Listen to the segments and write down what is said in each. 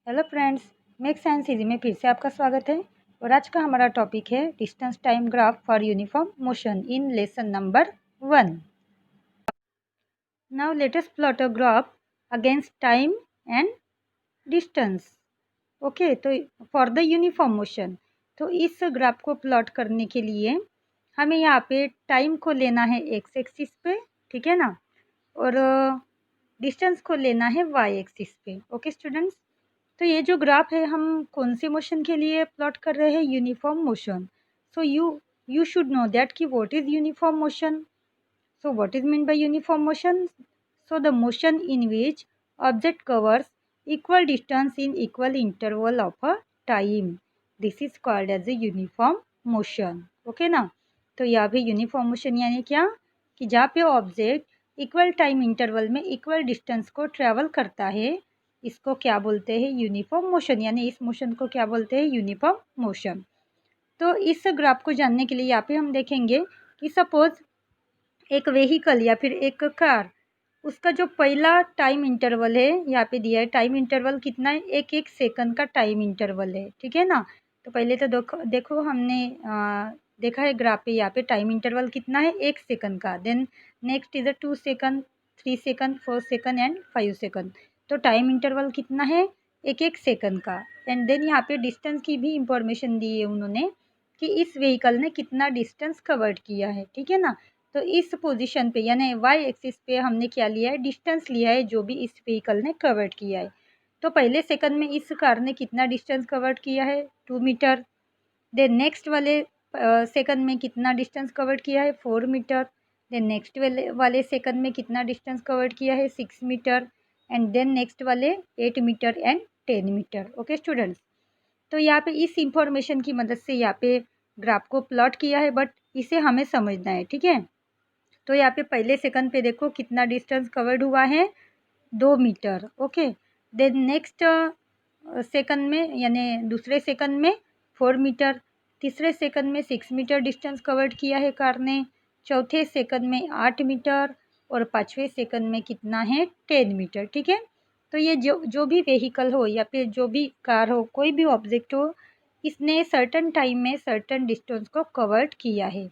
Hello friends, make science easy में फिर से आपका स्वागत है। और आज का हमारा टॉपिक है distance time graph for uniform motion in lesson number 1। Now let us plot a graph against time and distance. Okay, तो फॉर द यूनिफॉर्म मोशन, तो इस ग्राफ को प्लॉट करने के लिए हमें यहाँ पे टाइम को लेना है एक्स एक्सिस पे, ठीक है ना, और डिस्टेंस को लेना है वाई एक्सिस पे। ओके स्टूडेंट्स, तो ये जो ग्राफ है हम कौन से मोशन के लिए प्लॉट कर रहे हैं? Uniform motion. So you should know that कि what is uniform motion. So what is mean by uniform motion? So the motion in which object covers equal distance in equal interval of a time, this is called as a uniform motion. Okay ना, तो यहाँ पे uniform motion यानी क्या कि जहाँ पे object equal time interval में इक्वल डिस्टेंस को ट्रेवल करता है, इसको क्या बोलते हैं? Uniform motion. यानी इस मोशन को क्या बोलते हैं? Uniform motion. तो इस ग्राफ को जानने के लिए यहाँ पे हम देखेंगे कि सपोज एक व्हीकल या फिर एक कार, उसका जो पहला टाइम इंटरवल है यहाँ पे दिया है। टाइम इंटरवल कितना है? एक एक सेकंड का टाइम इंटरवल है, ठीक है ना। तो पहले तो देखो हमने देखा है ग्राफ पे, यहाँ पे टाइम इंटरवल कितना है? 1 सेकंड का। Then next is a 2 second, 3 second, 4 second and 5 second. तो टाइम इंटरवल कितना है? एक एक सेकंड का। एंड देन यहाँ पे डिस्टेंस की भी इंफॉर्मेशन दी है उन्होंने कि इस व्हीकल ने कितना डिस्टेंस कवर्ड किया है, ठीक है ना। तो इस पोजीशन पे यानी वाई एक्सिस पे हमने क्या लिया है? डिस्टेंस लिया है जो भी इस व्हीकल ने कवर्ड किया है। तो पहले सेकंड में इस कार ने कितना डिस्टेंस कवर्ड किया है? 2 मीटर। देन नेक्स्ट वाले सेकंड में कितना डिस्टेंस कवर्ड किया है? 4 मीटर। देन नेक्स्ट वाले सेकंड में कितना डिस्टेंस कवर्ड किया है? 6 मीटर। एंड देन नेक्स्ट वाले 8 metre and 10 metre. Okay students, तो यहाँ पे इस इंफॉर्मेशन की मदद से यहाँ पे ग्राफ को प्लॉट किया है, बट इसे हमें समझना है, ठीक है। तो यहाँ पे पहले सेकंड पे देखो कितना डिस्टेंस कवर्ड हुआ है? 2 metre. Okay, then next second में यानी दूसरे सेकंड में 4 मीटर। तीसरे सेकंड में 6 मीटर डिस्टेंस कवर्ड किया है कार ने। चौथे सेकंड में 8 मीटर। और पाँचवें सेकंड में कितना है? 10 मीटर, ठीक है। तो ये जो भी व्हीकल हो या फिर जो भी कार हो, कोई भी ऑब्जेक्ट हो, इसने सर्टन टाइम में सर्टन डिस्टेंस को कवर्ड किया है।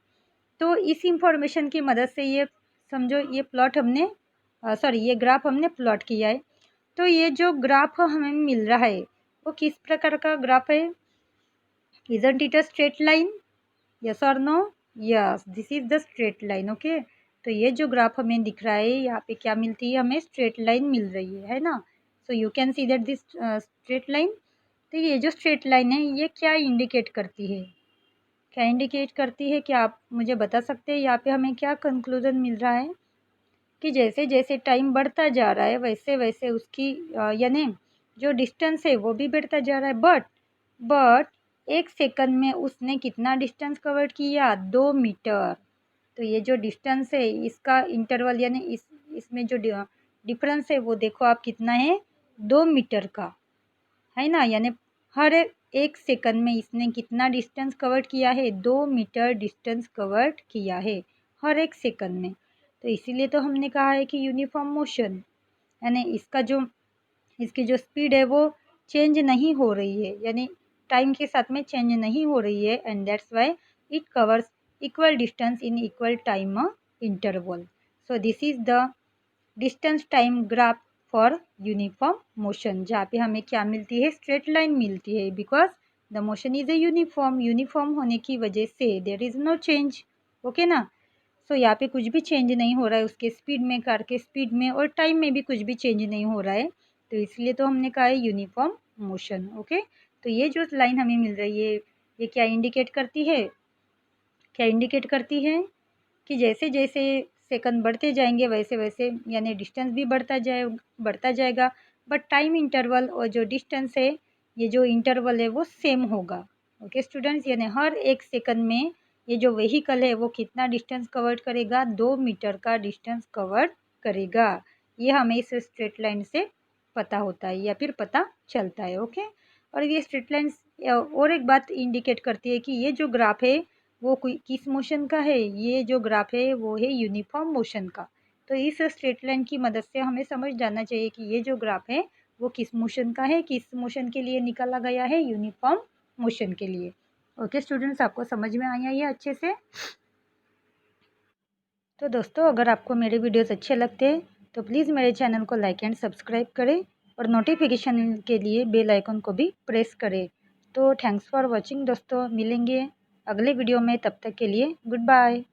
तो इस इंफॉर्मेशन की मदद से ये समझो ये प्लॉट हमने ये ग्राफ हमने प्लॉट किया है। तो ये जो ग्राफ हमें मिल रहा है वो किस प्रकार का ग्राफ है? Isn't it a straight line? Yes और no? Yes, this is the straight line. Okay, तो ये जो ग्राफ हमें दिख रहा है यहाँ पे क्या मिलती है? हमें स्ट्रेट लाइन मिल रही है ना। So you can see that this straight line. तो ये जो स्ट्रेट लाइन है ये क्या इंडिकेट करती है? क्या इंडिकेट करती है? क्या आप मुझे बता सकते हैं यहाँ पे हमें क्या कंक्लूजन मिल रहा है? कि जैसे जैसे टाइम बढ़ता जा रहा है वैसे वैसे उसकी यानी जो डिस्टेंस है वो भी बढ़ता जा रहा है। बट 1 सेकंड में उसने कितना डिस्टेंस कवर किया? 2 मीटर। तो ये जो डिस्टेंस है इसका इंटरवल यानी इसमें जो डिफरेंस है वो देखो आप कितना है? 2 मीटर का, है ना। यानी हर 1 सेकंड में इसने कितना डिस्टेंस कवर किया है? 2 मीटर डिस्टेंस कवर किया है हर 1 सेकंड में। तो इसीलिए तो हमने कहा है कि यूनिफॉर्म मोशन यानी इसकी जो स्पीड है वो चेंज नहीं हो रही है, यानी टाइम के साथ में चेंज नहीं हो रही है। And that's why it covers equal distance in equal time interval. So this is the distance time graph for uniform motion, जहाँ पे हमें क्या मिलती है? स्ट्रेट लाइन मिलती है। Because the motion is a uniform होने की वजह से there is no change. Okay ना। सो यहाँ पे कुछ भी चेंज नहीं हो रहा है उसके स्पीड में, कार के स्पीड में, और टाइम में भी कुछ भी चेंज नहीं हो रहा है। तो इसलिए तो हमने कहा है यूनिफॉर्म मोशन। ओके, तो ये जो लाइन हमें मिल रही है ये क्या इंडिकेट करती है? क्या इंडिकेट करती है कि जैसे जैसे सेकंड बढ़ते जाएंगे वैसे वैसे यानी डिस्टेंस भी बढ़ता जाएगा, बट टाइम इंटरवल और जो डिस्टेंस है ये जो इंटरवल है वो सेम होगा। ओके स्टूडेंट्स, यानी हर 1 सेकंड में ये जो व्हीकल है वो कितना डिस्टेंस कवर करेगा? 2 मीटर का डिस्टेंस कवर करेगा। ये हमें इस स्ट्रेट लाइन से पता होता है या फिर पता चलता है। ओके, और ये स्ट्रेट लाइन और एक बात इंडिकेट करती है कि ये जो ग्राफ है वो कोई किस मोशन का है? ये जो ग्राफ है वो है यूनिफॉर्म मोशन का। तो इस स्ट्रेट लाइन की मदद से हमें समझ जाना चाहिए कि ये जो ग्राफ है वो किस मोशन का है, किस मोशन के लिए निकाला गया है, यूनिफॉर्म मोशन के लिए। ओके स्टूडेंट्स, आपको समझ में आया ये अच्छे से? तो दोस्तों, अगर आपको मेरे वीडियोस अच्छे लगते हैं तो प्लीज़ मेरे चैनल को लाइक एंड सब्सक्राइब करें और नोटिफिकेशन के लिए बेल आइकन को भी प्रेस करें। तो थैंक्स फॉर वॉचिंग दोस्तों, मिलेंगे अगले वीडियो में, तब तक के लिए गुड बाय।